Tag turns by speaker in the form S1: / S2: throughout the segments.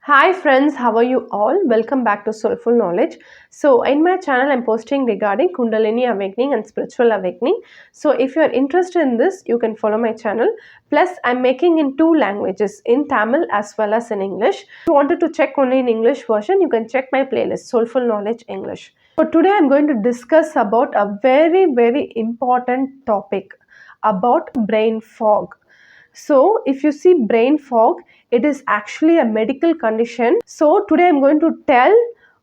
S1: Hi friends, how are you all? Welcome back to Soulful Knowledge. So in my channel I'm posting regarding Kundalini awakening and spiritual awakening. So if you are interested in this, you can follow my channel. Plus I'm making in two languages, in Tamil as well as in English. If you wanted to check only in English version, you can check my playlist Soulful Knowledge English. So today I'm going to discuss about a very important topic about brain fog. So, if you see brain fog, it is actually a medical condition. So, today I'm going to tell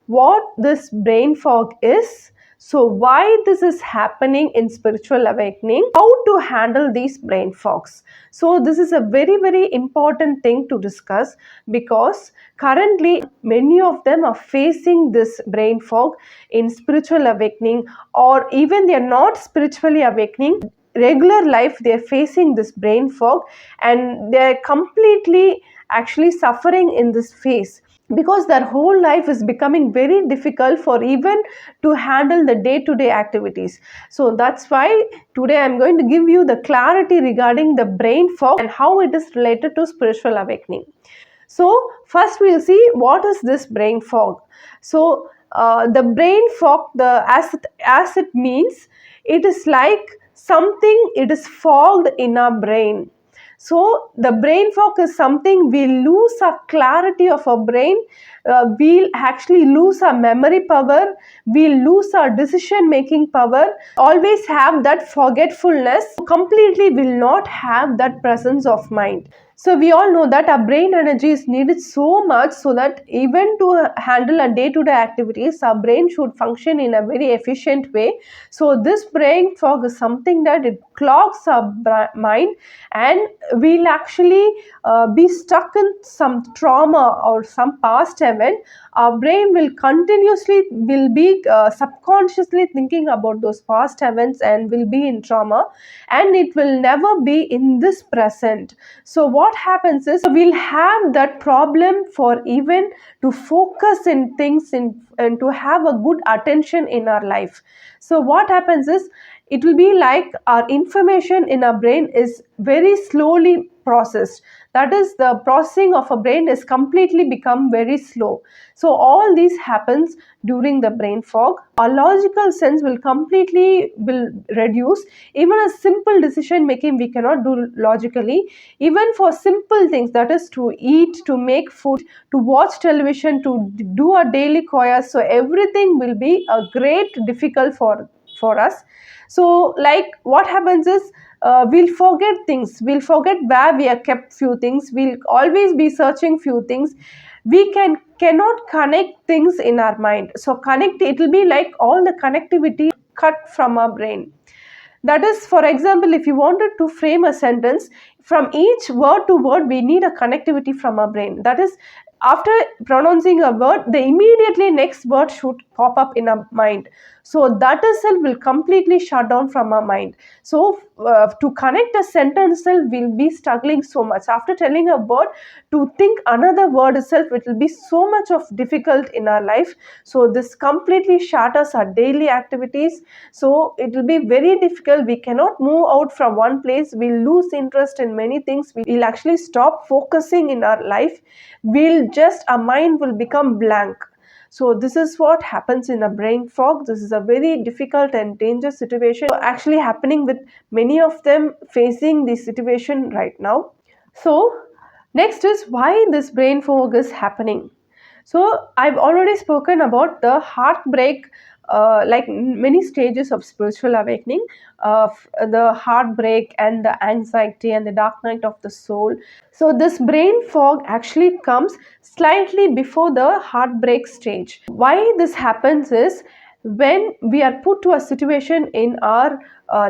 S1: what this brain fog is. So, why this is happening in spiritual awakening, how to handle these brain fogs. So, this is a very important thing to discuss because currently many of them are facing this brain fog in spiritual awakening, or even they are not spiritually awakening. Regular life they are facing this brain fog and they are completely actually suffering in this phase because their whole life is becoming very difficult for even to handle the day-to-day activities. So that's why today I'm going to give you the clarity regarding the brain fog and how it is related to spiritual awakening. So first we'll see what is this brain fog. So the brain fog, as it means, it is like something, it is fogged in our brain. So the brain fog is something we lose our clarity of our brain, we'll actually lose our memory power, we'll lose our decision making power, always have that forgetfulness, completely will not have that presence of mind. So we all know that our brain energy is needed so much so that even to handle our day-to-day activities, our brain should function in a very efficient way. So this brain fog is something that it clogs our mind, and we'll actually be stuck in some trauma or some past event. Our brain will continuously will be subconsciously thinking about those past events and will be in trauma, and it will never be in this present. So what happens is we'll have that problem for even to focus in things and to have a good attention in our life. So what happens is it will be like our information in our brain is very slowly processed. That is, the processing of a brain is completely become very slow. So all this happens during the brain fog. Our logical sense will completely will reduce. Even a simple decision making we cannot do logically. Even for simple things, that is to eat, to make food, to watch television, to do a daily chores, so everything will be a great difficult for us. So like what happens is we'll forget things, we'll forget where we have kept few things, we'll always be searching few things, we cannot connect things in our mind. So connect, it will be like all the connectivity cut from our brain. That is, for example, if you wanted to frame a sentence, from each word to word we need a connectivity from our brain. That is, after pronouncing a word, the immediately next word should pop up in our mind. So that itself will completely shut down from our mind. So to connect a sentence itself will be struggling so much. After telling a word, to think another word itself, it will be so much of difficult in our life. So this completely shatters our daily activities. So it will be very difficult. We cannot move out from one place. We'll lose interest in many things. We'll actually stop focusing in our life. Our mind will become blank. So this is what happens in a brain fog. This is a very difficult and dangerous situation actually happening with many of them facing this situation right now. So next is why this brain fog is happening. So I've already spoken about the heartbreak, like many stages of spiritual awakening, the heartbreak and the anxiety and the dark night of the soul. So this brain fog actually comes slightly before the heartbreak stage. Why this happens is when we are put to a situation in our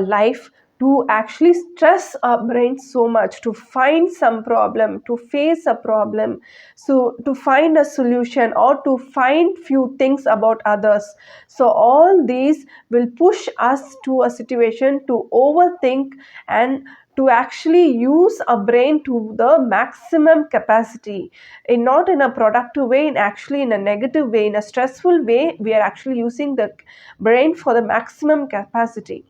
S1: life to actually stress our brain so much to find some problem, to face a problem, so to find a solution or to find few things about others. So all these will push us to a situation to overthink and to actually use a brain to the maximum capacity, in not in a productive way, in actually in a negative way, in a stressful way. We are actually using the brain for the maximum capacity.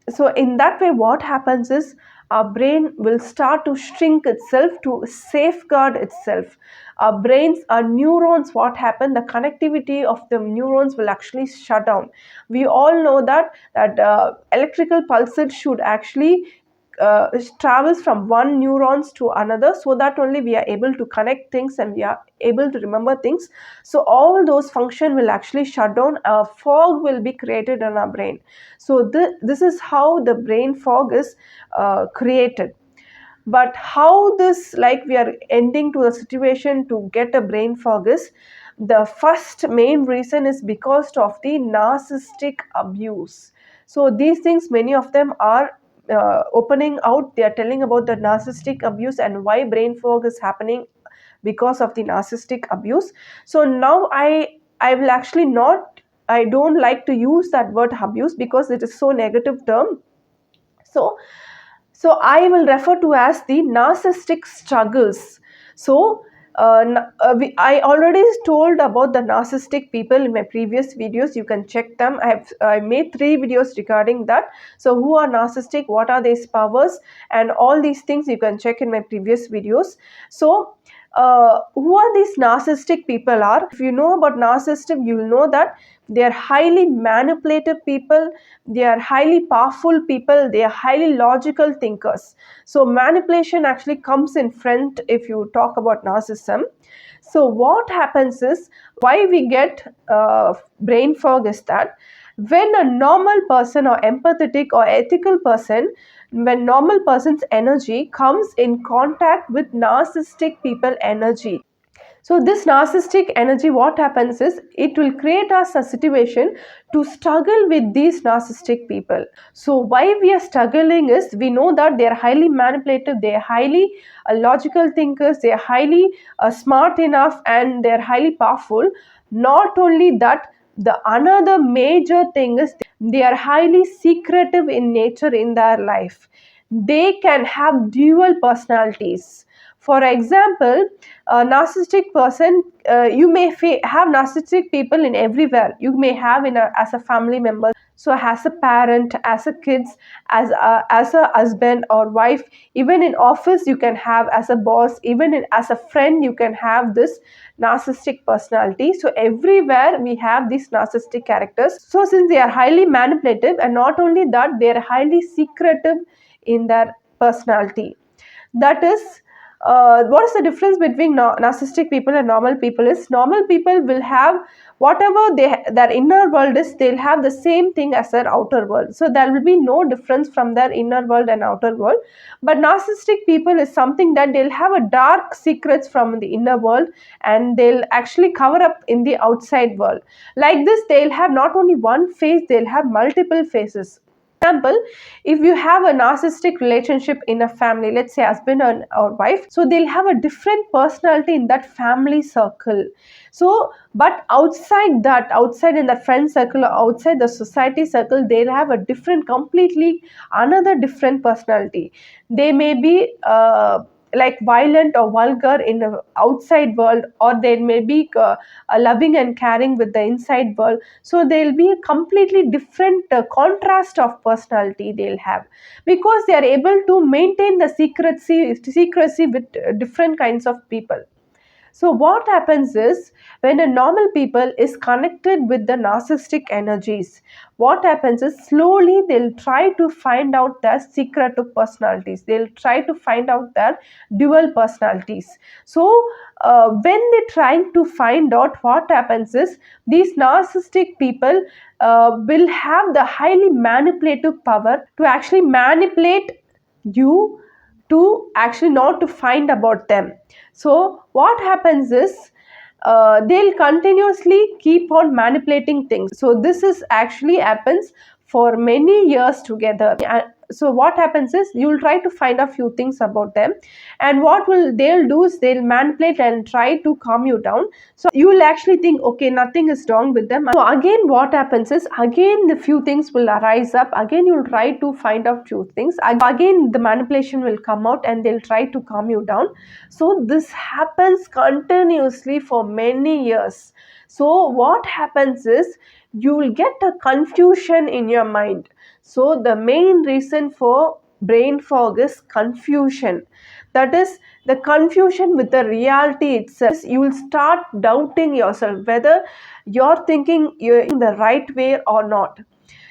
S1: So in that way what happens is our brain will start to shrink itself to safeguard itself. Our brains, our neurons, what happened, the connectivity of the neurons will actually shut down. We all know that electrical pulses should actually travels from one neurons to another, so that only we are able to connect things and we are able to remember things. So all those function will actually shut down. A fog will be created in our brain. So this is how the brain fog is created. But how this, like, we are ending to a situation to get a brain fog is, the first main reason is because of the narcissistic abuse. So these things, many of them are opening out. They are telling about the narcissistic abuse and why brain fog is happening because of the narcissistic abuse. So now I will actually not, I don't like to use that word abuse because it is so negative term. So I will refer to as the narcissistic struggles. So I already told about the narcissistic people in my previous videos. You can check them. I made 3 videos regarding that. So who are narcissistic, what are these powers, and all these things you can check in my previous videos. So who are these narcissistic people are? If you know about narcissism, you will know that they are highly manipulative people, they are highly powerful people, they are highly logical thinkers. So manipulation actually comes in front if you talk about narcissism. So what happens is, why we get brain fog is that when a normal person or empathetic or ethical person, when normal person's energy comes in contact with narcissistic people energy, so this narcissistic energy, what happens is, it will create us a situation to struggle with these narcissistic people. So why we are struggling is, we know that they are highly manipulative, they are highly logical thinkers, they are highly smart enough, and they are highly powerful. Not only that, the another major thing is they are highly secretive in nature in their life. They can have dual personalities. For example, a narcissistic person, you may have narcissistic people in everywhere. You may have as a family member, so as a parent, as a kids, as a husband or wife. Even in office you can have as a boss, even as a friend you can have this narcissistic personality. So everywhere we have these narcissistic characters. So since they are highly manipulative, and not only that, they are highly secretive in their personality. That is, what is the difference between narcissistic people and normal people is, normal people will have whatever their inner world is, they'll have the same thing as their outer world. So there will be no difference from their inner world and outer world. But narcissistic people is something that they'll have a dark secrets from the inner world, and they'll actually cover up in the outside world. Like this, they'll have not only one face, they'll have multiple faces. Example, if you have a narcissistic relationship in a family, let's say husband or wife, so they'll have a different personality in that family circle. So but outside that, outside in the friend circle or outside the society circle, they'll have a different, completely another different personality. They may be like violent or vulgar in the outside world, or they may be loving and caring with the inside world. So there'll be a completely different contrast of personality they'll have, because they are able to maintain the secrecy with different kinds of people. So what happens is, when a normal people is connected with the narcissistic energies, what happens is, slowly they'll try to find out their secretive personalities. They'll try to find out their dual personalities. So when they're trying to find out, what happens is, these narcissistic people will have the highly manipulative power to actually manipulate you, to actually not to find about them. So what happens is, they'll continuously keep on manipulating things. So this is actually happens for many years together. So what happens is, you'll try to find a few things about them, and what will they'll do is, they'll manipulate and try to calm you down. So you will actually think, okay, nothing is wrong with them. So again what happens is, again the few things will arise up, again you'll try to find out few things, again the manipulation will come out, and they'll try to calm you down. So this happens continuously for many years. So what happens is, you will get a confusion in your mind. So the main reason for brain fog is confusion. That is the confusion with the reality itself. You will start doubting yourself whether you're thinking you're in the right way or not.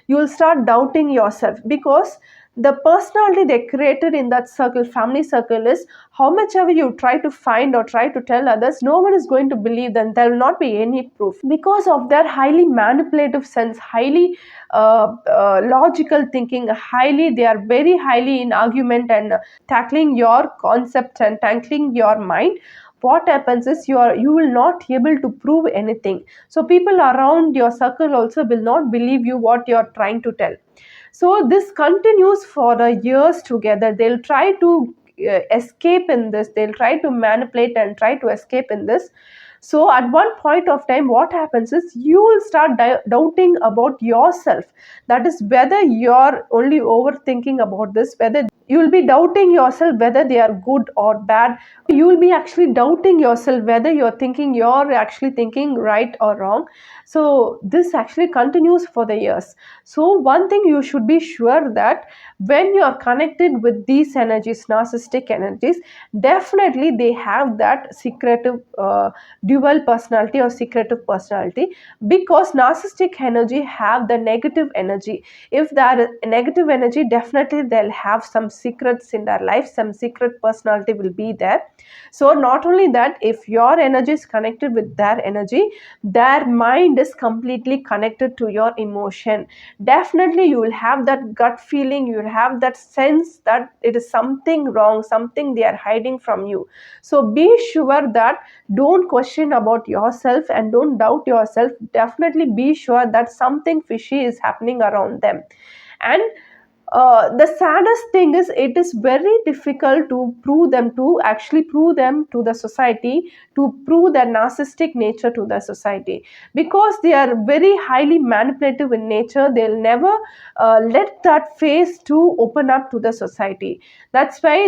S1: You will start doubting yourself because the personality they created in that circle, family circle, is how much ever you try to find or try to tell others, no one is going to believe them. There will not be any proof because of their highly manipulative sense, highly logical thinking, highly, they are very highly in argument and tackling your concept and tackling your mind. What happens is you will not be able to prove anything, so people around your circle also will not believe you what you're trying to tell. So this continues for the years together. They'll try to escape in this, they'll try to manipulate and try to escape in this. So at one point of time, what happens is you will start doubting about yourself. That is whether you're only overthinking about this, whether you will be doubting yourself whether they are good or bad. You will be actually doubting yourself whether you're actually thinking right or wrong. So this actually continues for the years. So one thing you should be sure that when you are connected with these energies, narcissistic energies, definitely they have that secretive dual personality or secretive personality, because narcissistic energy have the negative energy. If there is negative energy, definitely they'll have some secrets in their life, some secret personality will be there. So not only that, if your energy is connected with their energy, their mind is completely connected to your emotion. Definitely you will have that gut feeling, you will have that sense that it is something wrong, something they are hiding from you. So be sure that don't question about yourself and don't doubt yourself. Definitely be sure that something fishy is happening around them. And the saddest thing is it is very difficult to prove them to the society, to prove their narcissistic nature to the society, because they are very highly manipulative in nature. They'll never let that face to open up to the society. That's why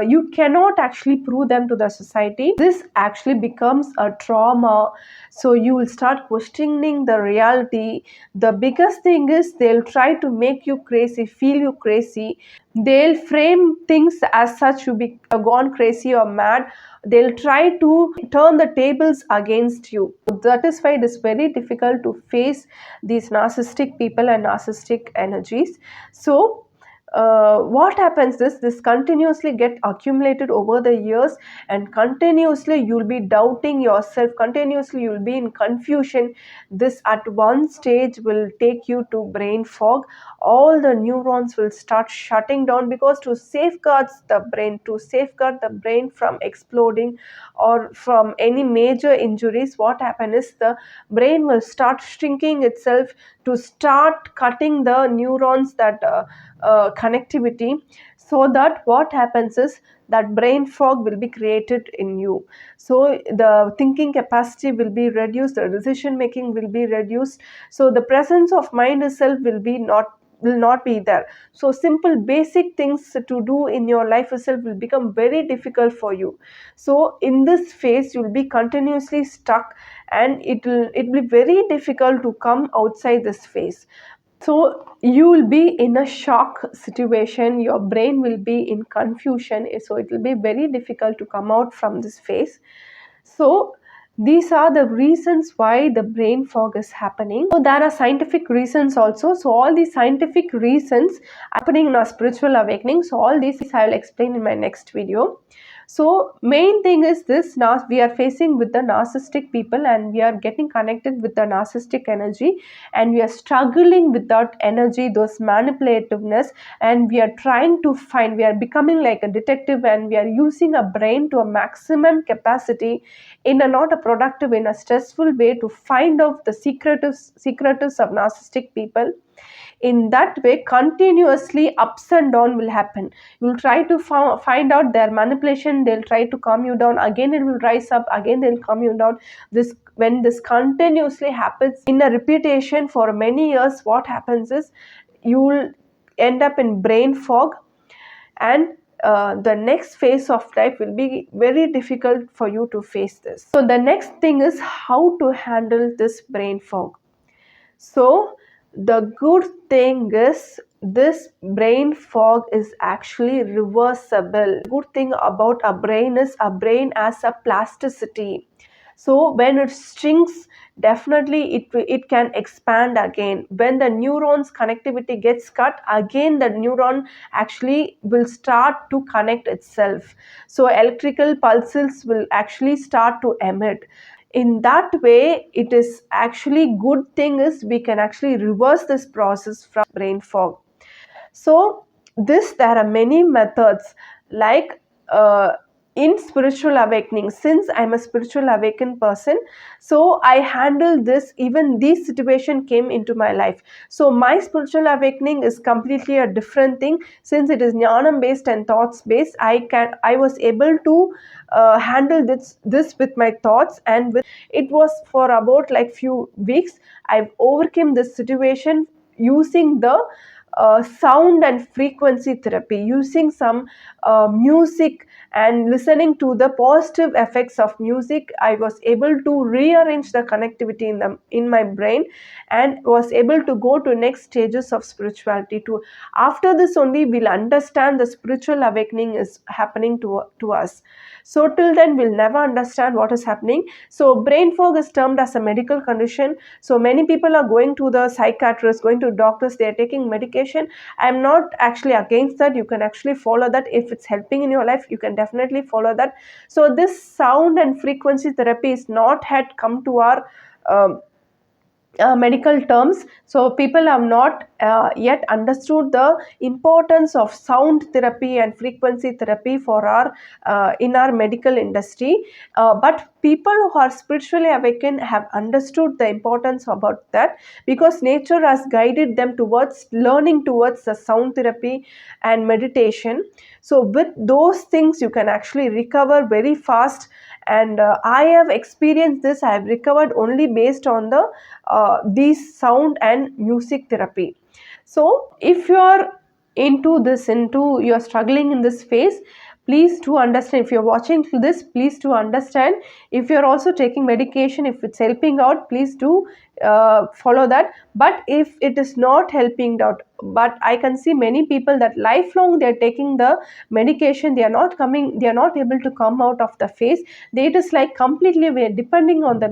S1: you cannot actually prove them to the society. This actually becomes a trauma. So you will start questioning the reality. The biggest thing is they'll try to make you crazy, feel you crazy. They'll frame things as such you be gone crazy or mad. They'll try to turn the tables against you. That is why it is very difficult to face these narcissistic people and narcissistic energies. So what happens is this continuously get accumulated over the years, and continuously you'll be doubting yourself, continuously you'll be in confusion. This at one stage will take you to brain fog. All the neurons will start shutting down, because to safeguard the brain from exploding or from any major injuries, what happens is the brain will start shrinking itself to start cutting the neurons that connectivity. So that what happens is that brain fog will be created in you. So the thinking capacity will be reduced, the decision making will be reduced. So the presence of mind itself will not be there. So simple basic things to do in your life itself will become very difficult for you. So in this phase you will be continuously stuck, and it will be very difficult to come outside this phase. So you will be in a shock situation, your brain will be in confusion, so it will be very difficult to come out from this phase. So these are the reasons why the brain fog is happening. So there are scientific reasons also. So all these scientific reasons are happening in our spiritual awakening. So all these I will explain in my next video. So main thing is this, now we are facing with the narcissistic people and we are getting connected with the narcissistic energy, and we are struggling with that energy, those manipulativeness, and we are trying to find, we are becoming like a detective, and we are using a brain to a maximum capacity in a not a productive, in a stressful way, to find out the secretives of narcissistic people. In that way, continuously ups and down will happen. You'll try to find out their manipulation, they'll try to calm you down, again it will rise up, again they'll calm you down. This, when this continuously happens in a repetition for many years, what happens is you'll end up in brain fog, and the next phase of life will be very difficult for you to face this. So the next thing is how to handle this brain fog. So the good thing is this brain fog is actually reversible. Good thing about a brain is a brain has a plasticity. So when it shrinks, definitely it can expand again. When the neurons connectivity gets cut, again the neuron actually will start to connect itself. So electrical pulses will actually start to emit. In that way, it is actually good thing is we can actually reverse this process from brain fog. So this, there are many methods, like in spiritual awakening. Since I'm a spiritual awakened person, so I handle this. Even this situation came into my life, so my spiritual awakening is completely a different thing. Since it is jnanam based and thoughts based, I was able to handle this with my thoughts, and with it was for about like few weeks. I've overcome this situation using the sound and frequency therapy, using some music and listening to the positive effects of music. I was able to rearrange the connectivity in my brain, and was able to go to next stages of spirituality too. After this only we'll understand the spiritual awakening is happening to us. So till then we'll never understand what is happening. So brain fog is termed as a medical condition. So many people are going to the psychiatrist, going to doctors, they are taking medication. I'm not actually against that. You can actually follow that. If it's helping in your life, you can definitely follow that. So this sound and frequency therapy is not had come to our um, medical terms. So people have not yet understood the importance of sound therapy and frequency therapy for our in our medical industry. But people who are spiritually awakened have understood the importance about that, because nature has guided them towards learning towards the sound therapy and meditation. So with those things you can actually recover very fast. And I have experienced this. I have recovered only based on the these sound and music therapy. So if you are into you're struggling in this phase, please do understand. If you're watching this, please do understand. If you're also taking medication, if it's helping out, please do follow that. But if it is not helping out, but I can see many people that lifelong they're taking the medication, they are not able to come out of the phase. It is like completely we are depending on the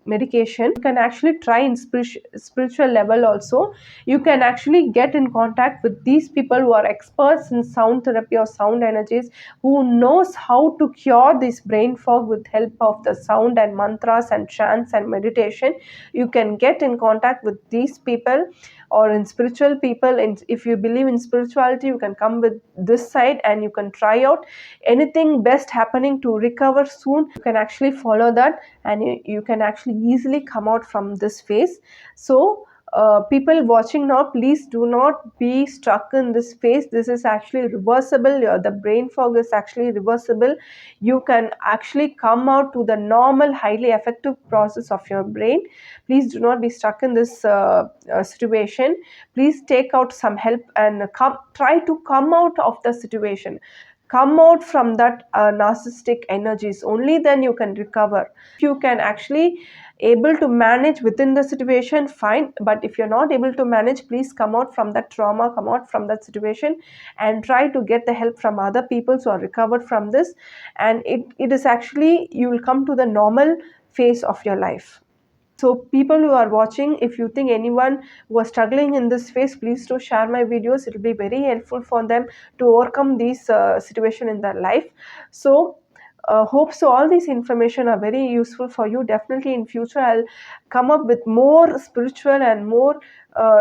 S1: medication. You can actually try in spiritual level also. You can actually get in contact with these people who are experts in sound therapy or sound energies, who knows how to cure this brain fog with help of the sound and mantras and chants and meditation. You can get in contact with these people, or in spiritual people. And if you believe in spirituality, you can come with this side and you can try out anything best happening to recover soon. You can actually follow that, and you can actually easily come out from this phase. So people watching now, please do not be stuck in this phase. This is actually reversible. The brain fog is actually reversible. You can actually come out to the normal highly effective process of your brain. Please do not be stuck in this situation. Please take out some help and try to come out of the situation. Come out from that narcissistic energies. Only then you can recover. If you can actually able to manage within the situation, fine. But if you're not able to manage, please come out from that trauma, come out from that situation, and try to get the help from other people who are recovered from this. And it is actually, you will come to the normal phase of your life. So people who are watching, if you think anyone who are struggling in this phase, please do share my videos. It will be very helpful for them to overcome this situation in their life. So hope so all these information are very useful for you. Definitely in future I'll come up with more spiritual and more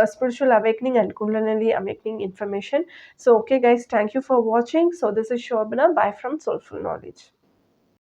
S1: spiritual awakening and kundalini awakening information. So okay guys, thank you for watching. So this is Shobana. Bye from Soulful Knowledge.